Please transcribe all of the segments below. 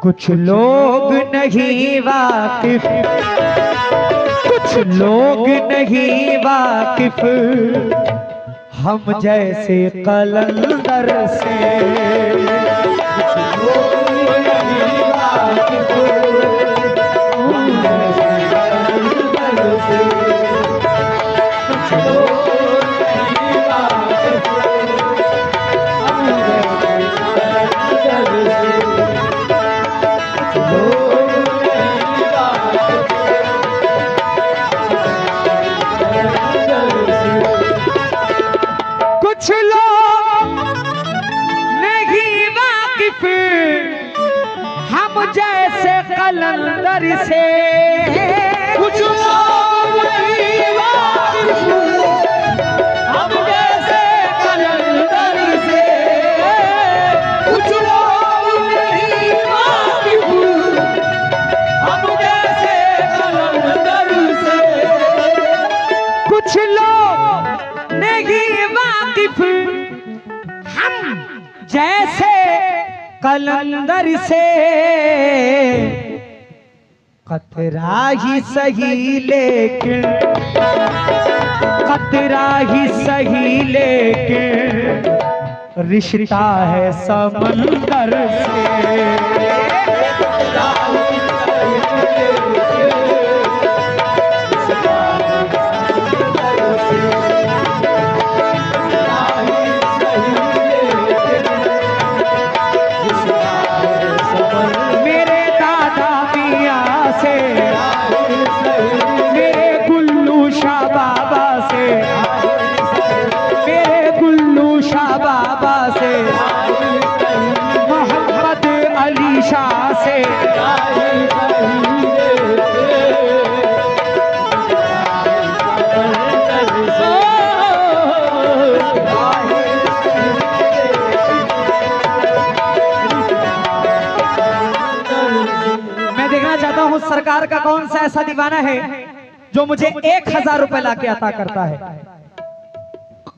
कुछ लोग नहीं वाकिफ, कुछ लोग नहीं वाकिफ हम जैसे कलंदर से। कुछ लोग नहीं वाकिफ हम जैसे कलंदर से। कुछ लोग नहीं वाकिफ हम जैसे कलंदर से। कुछ लोग नहीं वाकिफ हम जैसे कलंदर से। कुछ लोग नहीं वाकिफ हम जैसे कलंदर से। कुछ लोग नहीं वाकिफ हम जैसे कलंदर से। कुछ लोग नहीं वाकिफ हम जैसे कलंदर से। कतरा ही सही लेकिन, कतरा ही सही लेकिन रिश्ता है समंदर से। मोहम्मद अली शाह से मैं देखना चाहता हूँ सरकार का कौन सा ऐसा दीवाना है जो मुझे 1000 रुपए लाके अता करता है।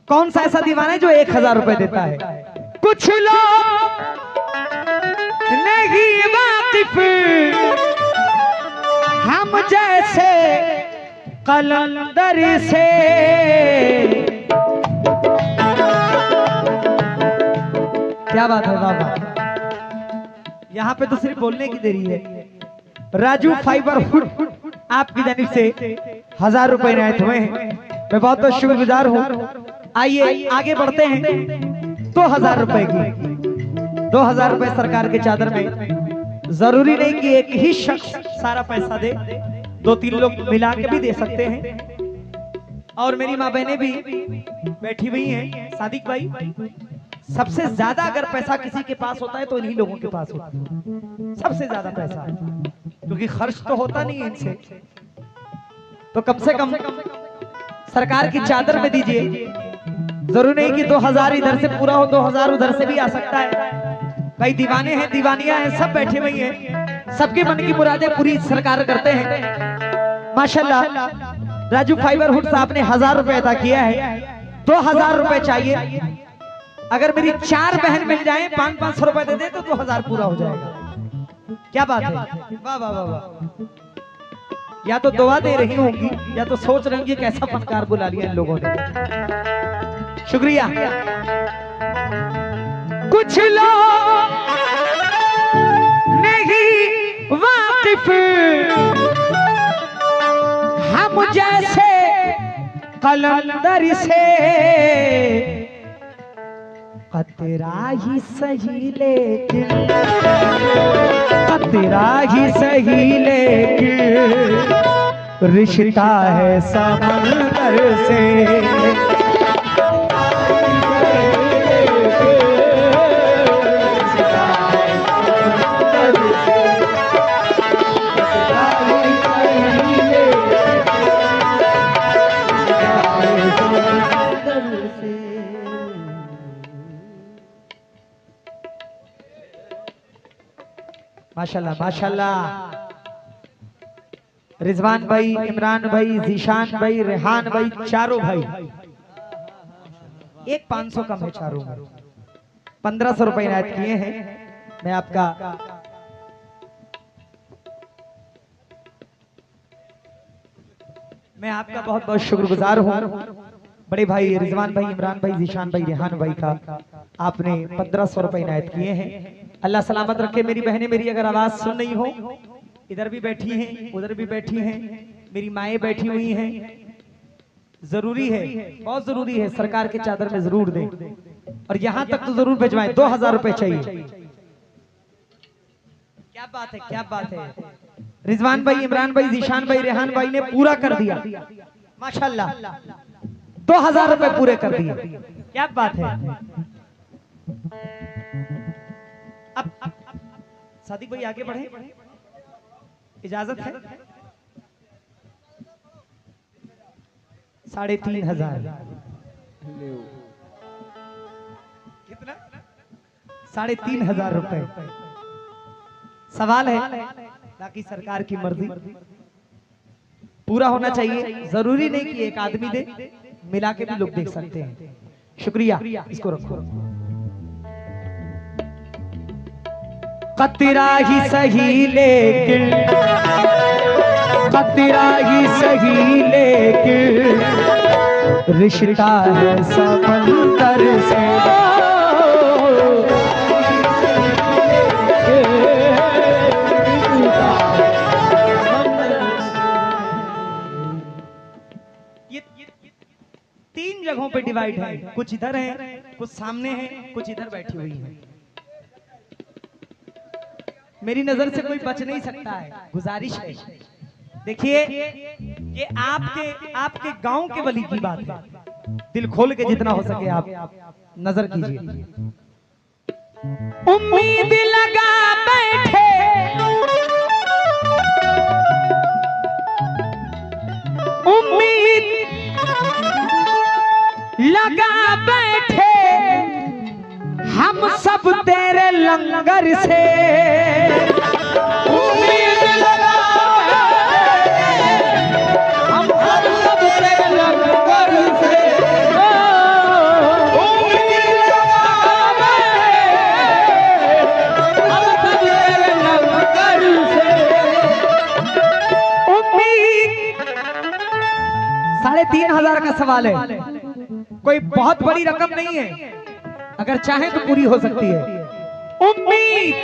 कौन सा ऐसा दीवाना है जो 1000 रुपए देता है। कुछ लोग नहीं वाकिफ हम जैसे कलंदर से। क्या बात है बाबा, यहाँ पे तो सिर्फ बोलने की देरी है। राजू फाइबर हुड आपकी जानिब से 1000 रुपए इनायत हुए हैं। मैं बहुत बहुत शुक्रगुजार हूँ। आइए आगे बढ़ते हैं। 2000 रुपए की 2000 रुपए सरकार के चादर में। जरूरी नहीं कि एक ही शख्स सारा पैसा दे, 2-3 लोग मिला के भी दे सकते हैं। और मेरी माँ बहनें भी बैठी हुई हैं। सादिक भाई, सबसे ज्यादा अगर पैसा किसी के पास होता है तो इन्हीं लोगों के पास होता है सबसे ज्यादा पैसा, क्योंकि खर्च तो होता नहीं है इनसे। तो कम से कम सरकार की चादर में दीजिए। जरूरी नहीं कि 2000 इधर से पूरा हो, 2000 उधर से भी आ सकता है। भाई दीवाने हैं, दीवानियां हैं, सब बैठे हुए हैं। सबके मन की मुरादें पूरी सरकार करते हैं माशाल्लाह। राजू फाइबर हुड साहब ने 1000 रुपए अदा किया है। 2000 रुपए चाहिए। अगर मेरी 4 बहन मिल जाए 500 रुपए दे दे तो 2000 पूरा हो जाएगा। क्या बात है, वाह वाह वाह वाह। या तो दुआ दे रही होंगी या तो सोच रही होंगी कैसा फनकार बुला लिया इन लोगों ने। शुक्रिया। कुछ लोग नहीं वाकिफ हम जैसे कलंदर से। कतरा ही सही लेकिन, कतरा ही सही लेकिन रिश्ता है समंदर से। माशाल्लाह माशाल्लाह। रिजवान भाई, इमरान भाई, जीशान भाई, रेहान भाई, चारों भाई। एक 500 कम है चारों में। 1500 रुपए इनायत किए हैं। मैं आपका मैं आपका बहुत बहुत शुक्रगुजार हूँ। बड़े भाई रिजवान भाई, इमरान भाई, जीशान भाई, रेहान भाई का आपने 1500 रुपए इनायत किए हैं। अल्लाह सलामत रखे। मेरी बहनें मेरी अगर आवाज सुन रही हो, इधर भी बैठी हैं, उधर भी बैठी हैं, मेरी माएँ बैठी हुई हैं, जरूरी है, बहुत जरूरी है, सरकार के चादर में जरूर दें और यहाँ तक तो जरूर भिजवाएं। 2000 रुपए चाहिए। क्या बात है, क्या बात है। रिजवान भाई, इमरान भाई, जीशान भाई, रेहान भाई ने पूरा कर दिया माशाल्लाह। 2000 रुपए पूरे कर दिए। क्या बात है। अब सादिक भाई आगे बढ़े, इजाजत है। 3500 कितना? 3500 रुपए। सवाल है, बाकी सरकार की मर्जी, पूरा होना चाहिए। जरूरी नहीं कि एक आदमी दे, मिला के भी लोग देख सकते हैं। शुक्रिया, इसको रखो। कतरा ही सही लेकिन, कतरा ही सही लेकिन रिश्ता है समंदर से। ये 3 जगहों पे डिवाइड है, कुछ इधर है, कुछ सामने है, कुछ इधर बैठी हुई है। मेरी नजर से कोई बच नहीं सकता है। गुजारिश है, देखिए ये आपके गांव के वली की बात है। दिल खोल के जितना हो सके आप नजर कीजिए। उम्मीद लगा बैठे, उम्मीद लगा बैठे हम सब तेरे लंगर से। उम्मीद लगा हम सब तेरे लंगर से। उम्मीद लगा हम सब तेरे लंगर से। उम्मीद 3500 का सवाल है, कोई बहुत बड़ी रकम नहीं है, अगर चाहे तो पूरी हो सकती है। उम्मीद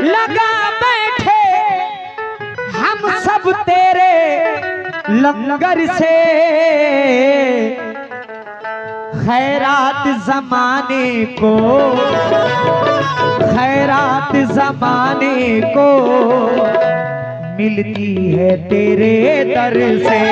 लगा बैठे हम सब तेरे लंगर से। खैरात जमाने को, खैरात जमाने को मिलती है तेरे दर से।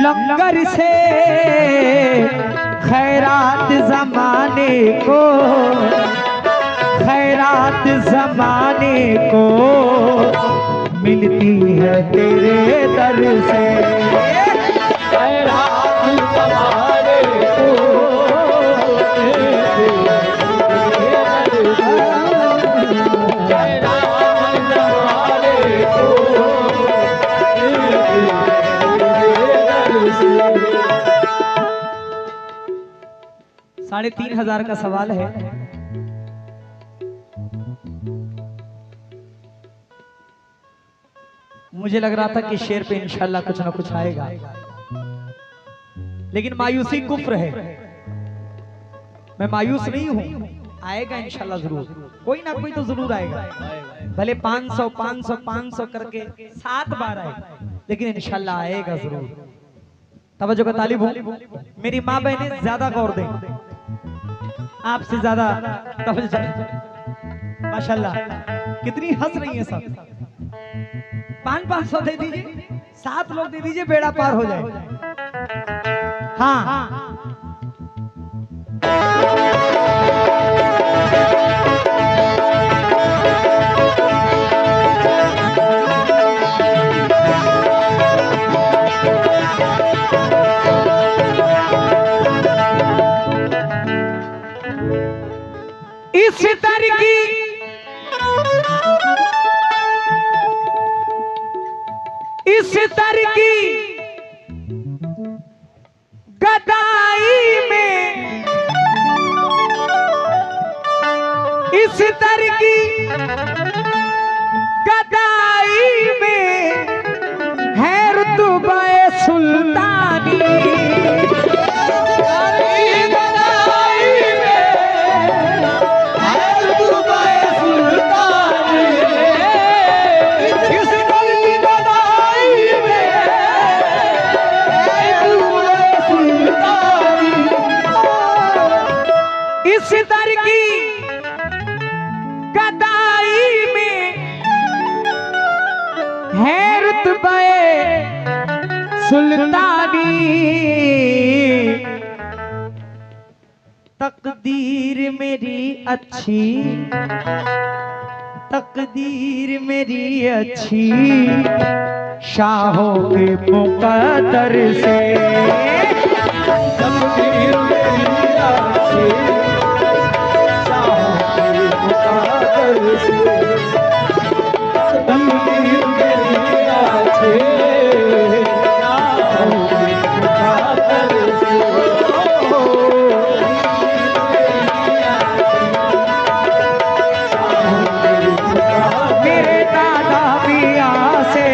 लंगर से खैरात जमाने को, खैरात जमाने को मिलती है तेरे दर से। खैरात जमाने को खैरात जमाने को 3500 का सवाल है। मुझे लग रहा था कि शेर पे इंशाल्लाह कुछ ना कुछ आएगा, लेकिन मायूसी कुफ्र है। मैं मायूस नहीं हूँ, आएगा इंशाल्लाह जरूर, कोई ना कोई तो जरूर आएगा, भले 500 500 500 करके 7 बार आए, लेकिन इंशाल्लाह आएगा जरूर। तवज्जो का तालिब हूँ, मेरी माँ बहनें ज्यादा गौर दें, आपसे ज्यादा तवज्जो। माशाल्लाह कितनी हंस रही है सब। 500 दे दीजिए, 7 लोग दे दीजिए, बेड़ा पार हो जाए। हाँ इस दर की इस दर की गदाई में, इस दर की गदाई में है रुतबा सुल्तानी। इस दर की गदाई में है रुतबा सुल्तानी। तकदीर मेरी अच्छी, तकदीर मेरी अच्छी, शाहों के मुकद्दर से। तकदीर मेरी अच्छी, शाहों के मुकद्दर से। तकदीर मेरी अच्छी, शाहों के मुकद्दर से। मेरे दादा पिया से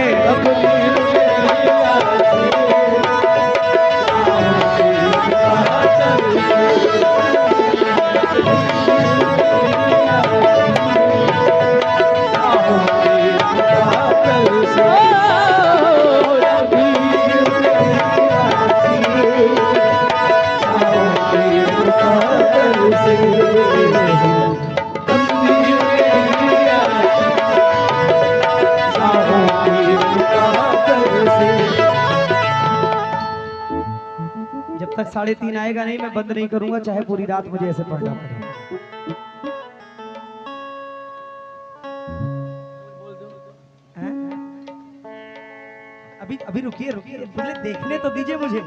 जब तक 3:30 आएगा नहीं, मैं बंद नहीं करूंगा, चाहे पूरी रात मुझे ऐसे पढ़ना पड़े। अभी अभी रुकिए रुकिए, पहले देखने तो दीजिए मुझे,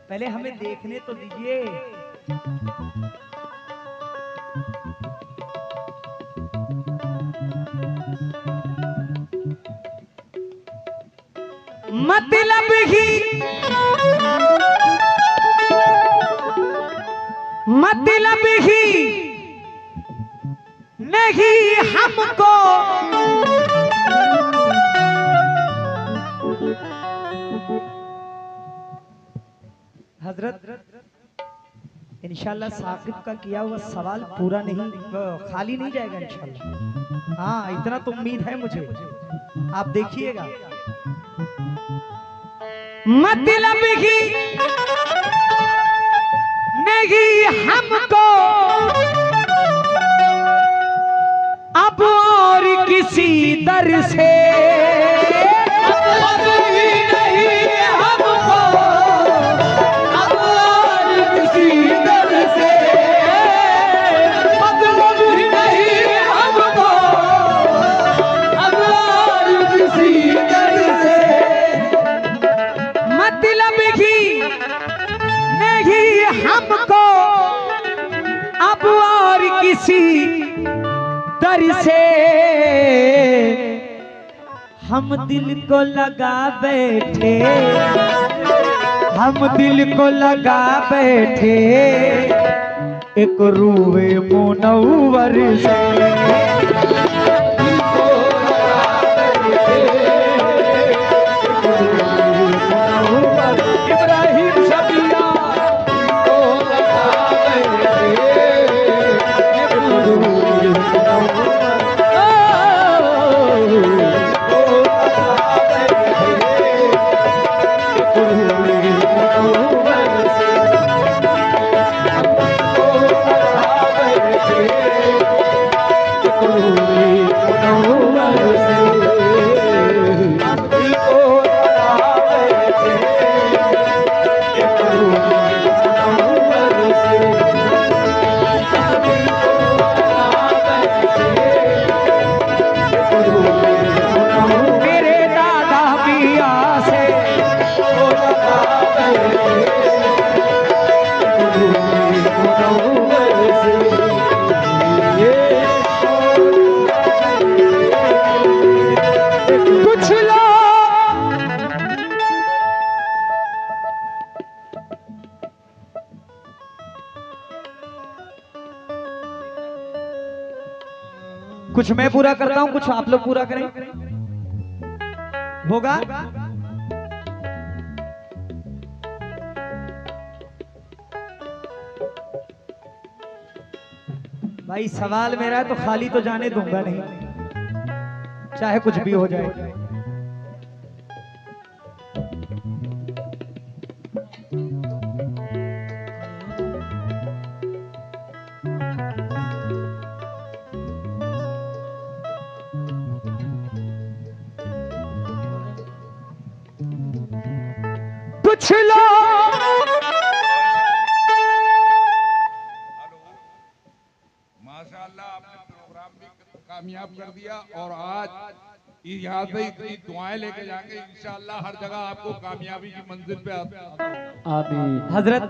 पहले हमें देखने तो दीजिए। मतलब ही नहीं हमको हजरत, इंशाल्लाह साकिब का किया हुआ सवाल पूरा नहीं, खाली नहीं जाएगा इंशाल्लाह। हाँ इतना तो उम्मीद है मुझे, आप देखिएगा। मतलब ही नहीं हमको अब और किसी दर से, मतलब ही नहीं हमको अब और किसी दर से, मतलब ही नहीं हमको अब और किसी दर से। मतलब ही नहीं हमको अब और किसी दर से, हम दिल को लगा बैठे, हम दिल को लगा बैठे एक रूए मुनव्वर से। इब्राहिम शबिया को कुछ लोग कुछ मैं पूरा करता हूं, कुछ आप लोग पूरा करें, होगा? भाई सवाल मेरा है तो खाली तो जाने दूंगा नहीं, चाहे कुछ भी हो जाए। कुछ लोग माशाअल्लाह आपने प्रोग्राम भी कामयाब कर दिया और आज यहाँ से इतनी दुआएं लेके जाएंगे इंशाअल्लाह हर जगह आपको कामयाबी की मंजिल पे आमीन। हजरत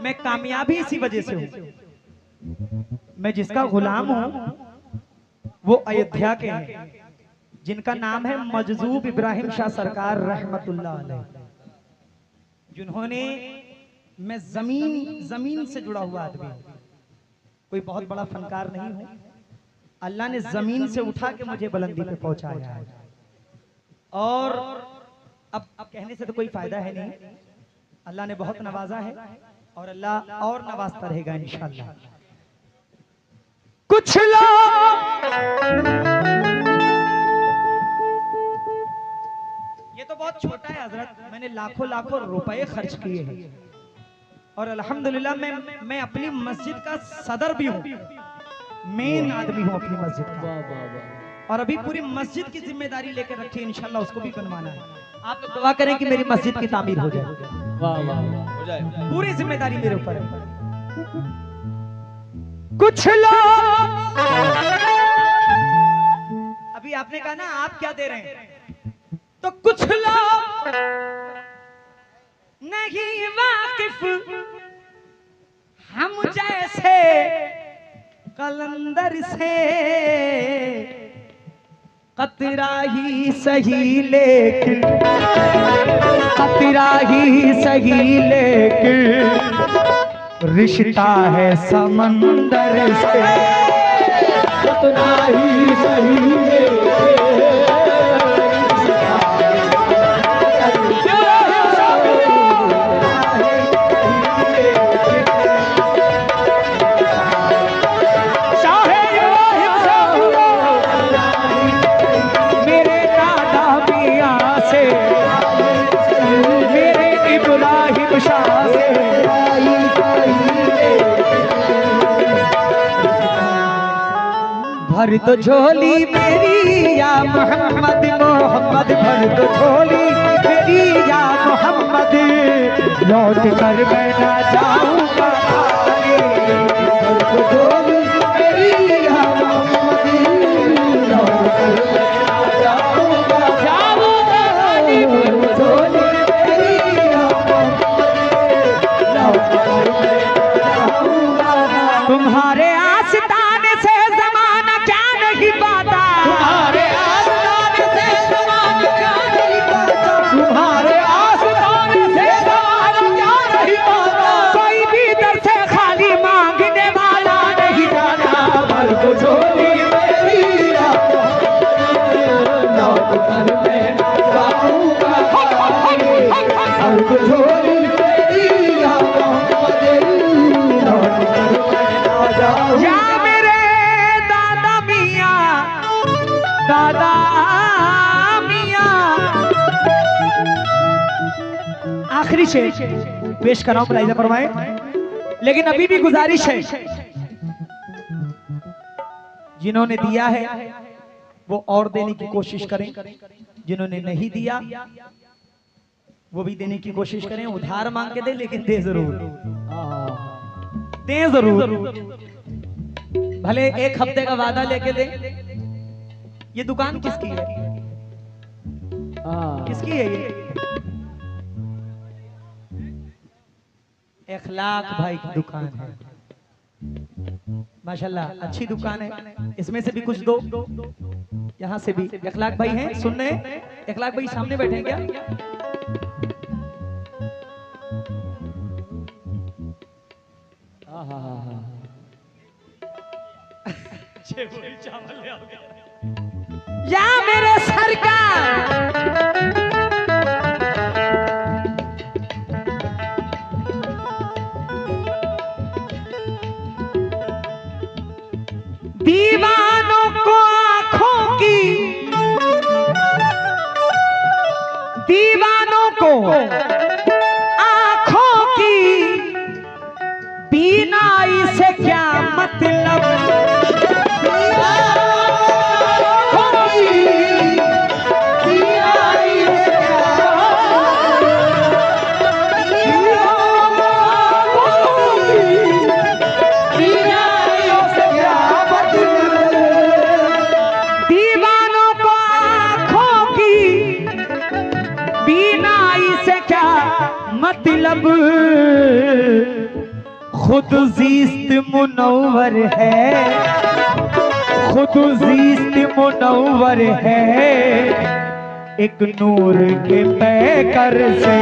मैं कामयाबी इसी वजह से हूँ, मैं जिसका गुलाम हूँ वो अयोध्या के हैं जिनका नाम है मजजूब इब्राहिम शाह सरकार रहमतुल्लाह अलैह, जिन्होंने, मैं जमीन से जुड़ा हुआ आदमी हूं, कोई बहुत बड़ा फनकार नहीं हूं, अल्लाह ने जमीन से उठा के मुझे बुलंदी पे पहुंचाया है। और अब कहने से तो कोई फायदा है नहीं, अल्लाह ने बहुत नवाजा है और अल्लाह और नवाजता रहेगा इंशाअल्लाह। कुछ लोग, ये तो बहुत छोटा है हजरत, मैंने लाखों लाखों रुपए खर्च किए हैं और अल्हम्दुलिल्लाह मैं अपनी मस्जिद का सदर भी हूँ, मेन आदमी हूँ अपनी मस्जिद का, और अभी पूरी मस्जिद की जिम्मेदारी लेकर रखी है, इंशाल्लाह उसको भी बनवाना है। आप लोग दुआ करें कि मेरी मस्जिद की तामीर हो जाए, हो जाए, पूरी जिम्मेदारी मेरे ऊपर है। कुछ लोग, अभी आपने कहा ना आप क्या दे रहे हैं, तो कुछ लोग नहीं वाकिफ हम जैसे कलंदर से, कतरा ही सही लेकिन, कतरा ही सही लेकिन रिश्ता है समंदर से, कतरा ही सही लेकिन भर दो झोली मेरी या मोहम्मद, मोहम्मद भर दो झोली मेरी या मोहम्मद, लौट कर मैं ना जाऊंगा खाली, भर दो झोली मेरी या मोहम्मद, लौट कर मैं ना जाऊंगा खाली, भर दो झोली मेरी या मोहम्मद, लौट कर मैं ना जाऊंगा। तुम्हारे आस्ताने से जमाना क्या नहीं पाता, तुम्हारे आस्ताने से जमाना क्या नहीं पाता, तुम्हारे आस्ताने से जमाना क्या नहीं पाता, कोई भी दर से खाली मांगने वाला नहीं जाता, भर दो झोली मेरी या मोहम्मद, लौट कर मैं ना जाऊंगा खाली, भर दो झोली मेरी या मोहम्मद, लौट कर मैं ना जाऊंगा। दादा मियां, आखिरी शेर पेश कर रहा हूं, मुलाहिजा फरमाएं, लेकिन अभी भी गुजारिश है जिन्होंने दिया है वो और देने की कोशिश करें, जिन्होंने नहीं दिया वो भी देने की कोशिश करें, उधार मांग के दे लेकिन दे जरूर, दे जरूर, भले एक हफ्ते का वादा लेके दे। ये दुकान किसकी है, किसकी है ये? इखलाक भाई की दुकान है, माशाल्लाह अच्छी दुकान है। इसमें से भी कुछ दो, यहाँ से भी इखलाक भाई हैं, सुन रहे हैं? इखलाक भाई सामने बैठे हैं क्या? या मेरे सरकार दीवानों को आंखों की, दीवानों को आंखों की बीनाई से क्या मतलब, मतलब खुद जीस्त मुनव्वर है, खुद जीस्त मुनव्वर है एक नूर के पैकर से।